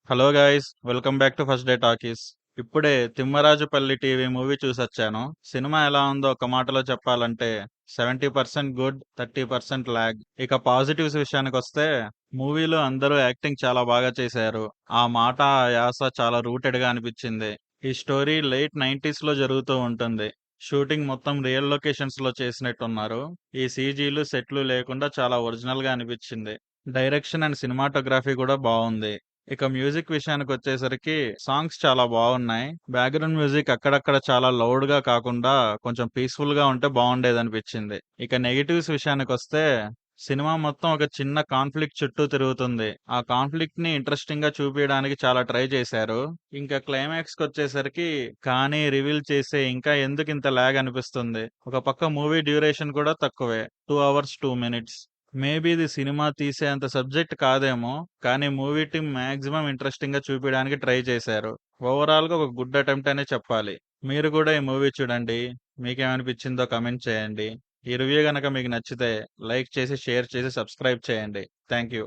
Hello guys, welcome back to first day talkies. ఇప్పుడే Thimmarajupalli TV movie చూసొచ్చాను. Cinema ఎలా ఉందో ఒక మాటలో చెప్పాలంటే 70% గుడ్, 30% లాగ్. ఇక పాజిటివ్స్ విషయానికి వస్తే మూవీలో అందరూ యాక్టింగ్ చాలా బాగా చేశారు. ఆ మాట ఆ యాస చాలా రూటెడ్ గా అనిపించింది. ఈ స్టోరీ లేట్ 90s లో జరుగుతూ ఉంటుంది. షూటింగ్ మొత్తం రియల్ లొకేషన్స్ లో చేసినట్టున్నారు. ఈ సీజీలు సెట్లు లేకుండా చాలా ఒరిజినల్ గా అనిపించింది. డైరెక్షన్ అండ్ సినిమాటోగ్రఫీ కూడా బాగుంది. ఇక మ్యూజిక్ విషయానికొచ్చేసరికి సాంగ్స్ చాలా బాగున్నాయి. బ్యాక్‌గ్రౌండ్ మ్యూజిక్ అక్కడక్కడ చాలా లౌడ్‌గా కాకుండా కొంచెం పీస్‌ఫుల్‌గా ఉంటే బావుండేదనిపిచ్చింది. ఇక నెగెటివ్స్ విషయానికొస్తే సినిమా మొత్తం ఒక చిన్న కాన్ఫ్లిక్ట్ చుట్టూ తిరుగుతుంది. ఆ కాన్ఫ్లిక్ట్‌ని ఇంట్రెస్టింగ్‌గా చూపియడానికి చాలా ట్రై చేశారు. ఇంకా క్లైమాక్స్‌కొచ్చేసరికి కానీ రివీల్ చేసే ఇంకా ఎందుకింత లాగ్ అనిపిస్తుంది. ఒక పక్క మూవీ డ్యూరేషన్ కూడా తక్కువే. 2 అవర్స్ 2 మినిట్స్. మేబీ ఇది సినిమా తీసేంత సబ్జెక్ట్ కాదేమో, కానీ మూవీ టీమ్ మాక్సిమం ఇంట్రెస్టింగ్‌గా చూపియడానికి ట్రై చేశారు. ఓవరాల్‌గా ఒక గుడ్ అటెంప్ట్ అనే చెప్పాలి. మీరు కూడా ఈ మూవీ చూడండి. మీకేమనిపించిందో కామెంట్ చేయండి. ఈ రివ్యూ గనక మీకు నచ్చితే లైక్ చేసి, షేర్ చేసి, సబ్స్క్రైబ్ చేయండి. Thank you.